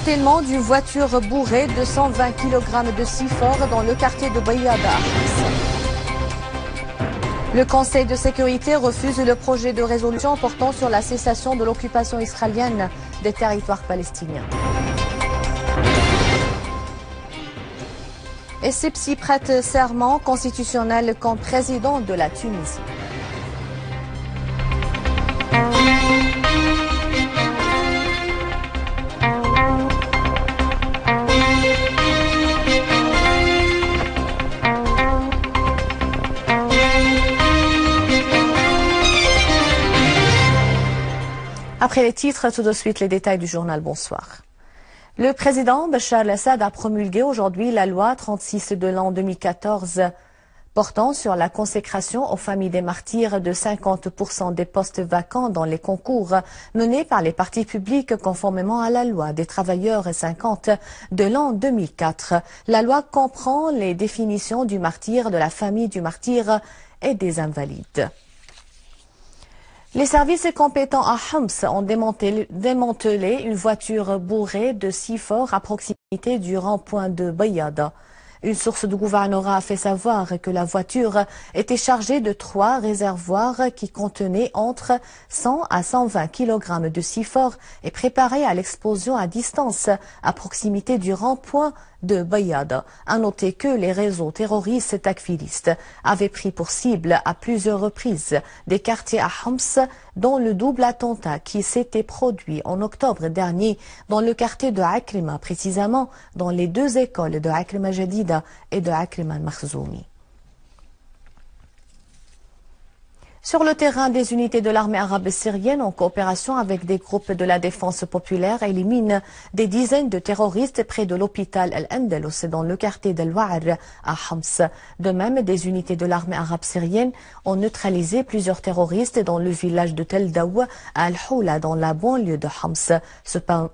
Démantèlement d'une voiture bourrée de 120 kg de C4 dans le quartier de Bayada. Le Conseil de sécurité refuse le projet de résolution portant sur la cessation de l'occupation israélienne des territoires palestiniens. Et Essebsi prête serment constitutionnel comme président de la Tunisie. Après les titres, tout de suite les détails du journal. Bonsoir. Le président Bachar el-Assad a promulgué aujourd'hui la loi 36 de l'an 2014 portant sur la consécration aux familles des martyrs de 50% des postes vacants dans les concours menés par les partis publics conformément à la loi des travailleurs 50 de l'an 2004. La loi comprend les définitions du martyr, de la famille du martyr et des invalides. Les services compétents à Homs ont démantelé une voiture bourrée de C4 à proximité du rond-point de Bayada. Une source du gouvernorat a fait savoir que la voiture était chargée de 3 réservoirs qui contenaient entre 100 à 120 kg de C4 et préparée à l'explosion à distance à proximité du rond-point de Bayada. À noter que les réseaux terroristes takfiristes avaient pris pour cible à plusieurs reprises des quartiers à Homs, dont le double attentat qui s'était produit en octobre dernier dans le quartier de Akrima, précisément dans les 2 écoles de Akrima Jadida et de Akrima Makhzoumi. Sur le terrain, des unités de l'armée arabe syrienne en coopération avec des groupes de la défense populaire éliminent des dizaines de terroristes près de l'hôpital Al-Andalus dans le quartier d'Al-Wa'ar à Homs. De même, des unités de l'armée arabe syrienne ont neutralisé plusieurs terroristes dans le village de Tel Daw à Al-Houla dans la banlieue de Homs.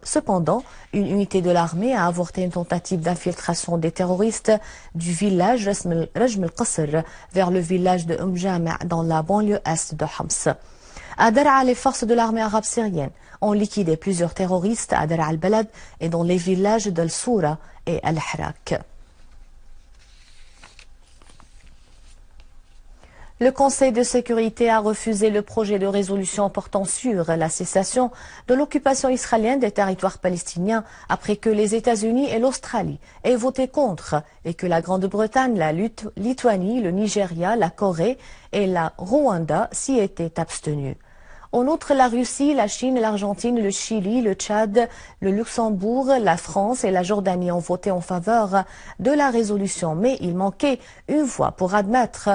Cependant, une unité de l'armée a avorté une tentative d'infiltration des terroristes du village Rajm al-Qasr vers le village de Jami' dans la banlieue est de Homs. À Dar'a, les forces de l'armée arabe syrienne ont liquidé plusieurs terroristes à Dar'a al-Balad et dans les villages d'Al-Soura et Al-Hrak. Le Conseil de sécurité a refusé le projet de résolution portant sur la cessation de l'occupation israélienne des territoires palestiniens après que les États-Unis et l'Australie aient voté contre et que la Grande-Bretagne, la Lituanie, le Nigeria, la Corée et la Rwanda s'y étaient abstenus. En outre, la Russie, la Chine, l'Argentine, le Chili, le Tchad, le Luxembourg, la France et la Jordanie ont voté en faveur de la résolution, mais il manquait une voix pour admettre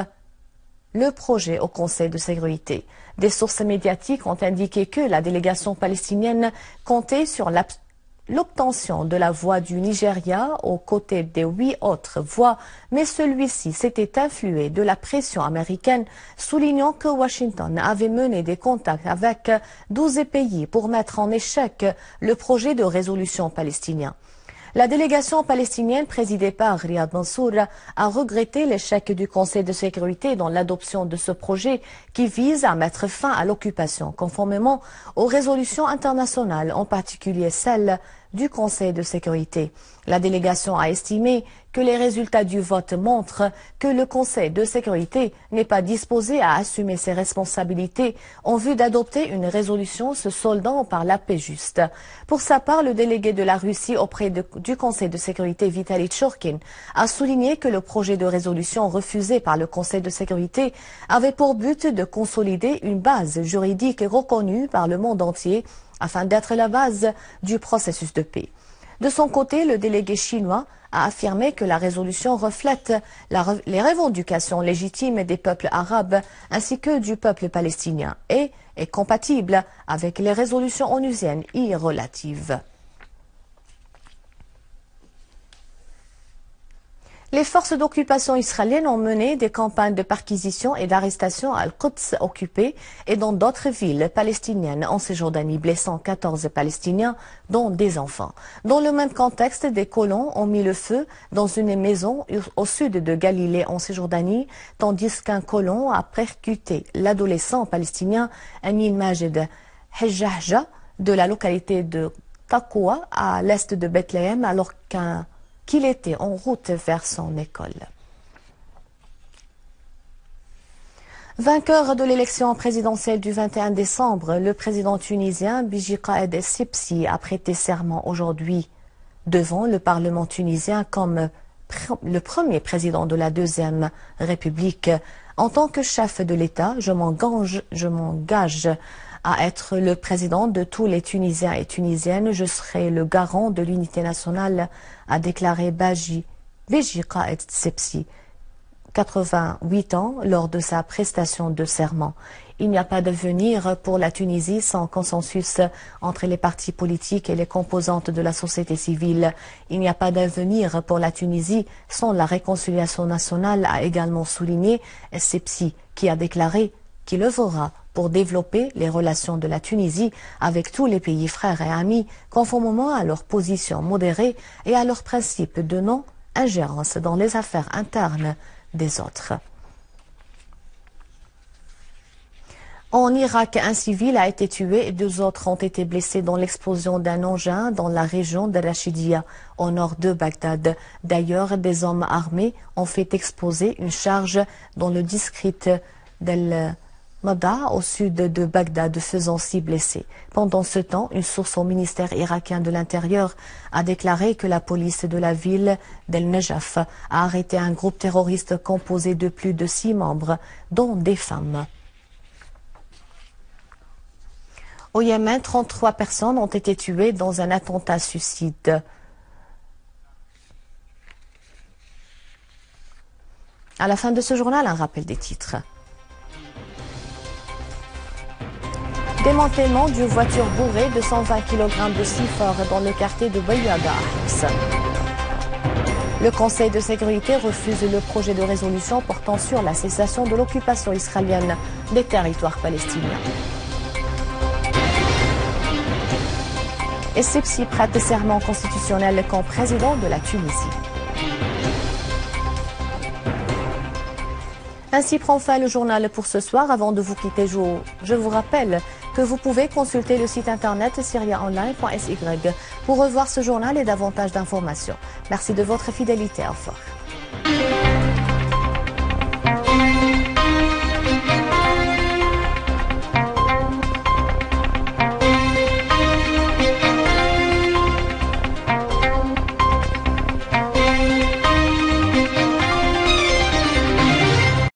le projet au Conseil de sécurité. Des sources médiatiques ont indiqué que la délégation palestinienne comptait sur l'obtention de la voix du Nigeria aux côtés des 8 autres voix, mais celui-ci s'était influé de la pression américaine, soulignant que Washington avait mené des contacts avec 12 pays pour mettre en échec le projet de résolution palestinien. La délégation palestinienne présidée par Riyad Mansour a regretté l'échec du Conseil de sécurité dans l'adoption de ce projet qui vise à mettre fin à l'occupation, conformément aux résolutions internationales, en particulier celles du Conseil de sécurité. La délégation a estimé que les résultats du vote montrent que le Conseil de sécurité n'est pas disposé à assumer ses responsabilités en vue d'adopter une résolution se soldant par la paix juste. Pour sa part, le délégué de la Russie auprès du Conseil de sécurité, Vitaly Tchurkin, a souligné que le projet de résolution refusé par le Conseil de sécurité avait pour but de consolider une base juridique reconnue par le monde entier afin d'être la base du processus de paix. De son côté, le délégué chinois a affirmé que la résolution reflète les revendications légitimes des peuples arabes ainsi que du peuple palestinien et est compatible avec les résolutions onusiennes relatives. Les forces d'occupation israéliennes ont mené des campagnes de perquisition et d'arrestation à Al-Quds occupée et dans d'autres villes palestiniennes en Cisjordanie, blessant 14 Palestiniens, dont des enfants. Dans le même contexte, des colons ont mis le feu dans une maison au sud de Galilée en Cisjordanie, tandis qu'un colon a percuté l'adolescent palestinien Amin Majed Hejjahja de la localité de Takoua, à l'est de Bethléem, alors qu'il était en route vers son école. Vainqueur de l'élection présidentielle du 21 décembre, le président tunisien Béji Caïd Essebsi a prêté serment aujourd'hui devant le Parlement tunisien comme le premier président de la Deuxième République. En tant que chef de l'État, je m'engage à être le président de tous les Tunisiens et Tunisiennes. Je serai le garant de l'unité nationale, a déclaré Béji Caïd Essebsi, 88 ans, lors de sa prestation de serment. Il n'y a pas d'avenir pour la Tunisie sans consensus entre les partis politiques et les composantes de la société civile. Il n'y a pas d'avenir pour la Tunisie sans la réconciliation nationale, a également souligné Essebsi, qui a déclaré qu'il œuvrera pour développer les relations de la Tunisie avec tous les pays frères et amis, conformément à leur position modérée et à leurs principes de non-ingérence dans les affaires internes des autres. En Irak, un civil a été tué et 2 autres ont été blessés dans l'explosion d'un engin dans la région de Rachidia, au nord de Bagdad. D'ailleurs, des hommes armés ont fait exploser une charge dans le district d'El Mada, au sud de Bagdad, faisant 6 blessés. Pendant ce temps, une source au ministère irakien de l'Intérieur a déclaré que la police de la ville d'El Nejaf a arrêté un groupe terroriste composé de plus de 6 membres, dont des femmes. Au Yémen, 33 personnes ont été tuées dans un attentat suicide. À la fin de ce journal, un rappel des titres. Démantèlement d'une voiture bourrée de 120 kg de CIFOR dans le quartier de Bayada. Le Conseil de sécurité refuse le projet de résolution portant sur la cessation de l'occupation israélienne des territoires palestiniens. Essebsi prête serment constitutionnel comme président de la Tunisie. Ainsi prend fin le journal pour ce soir. Avant de vous quitter, je vous rappelle que vous pouvez consulter le site internet syriaonline.sy pour revoir ce journal et davantage d'informations. Merci de votre fidélité. Au revoir.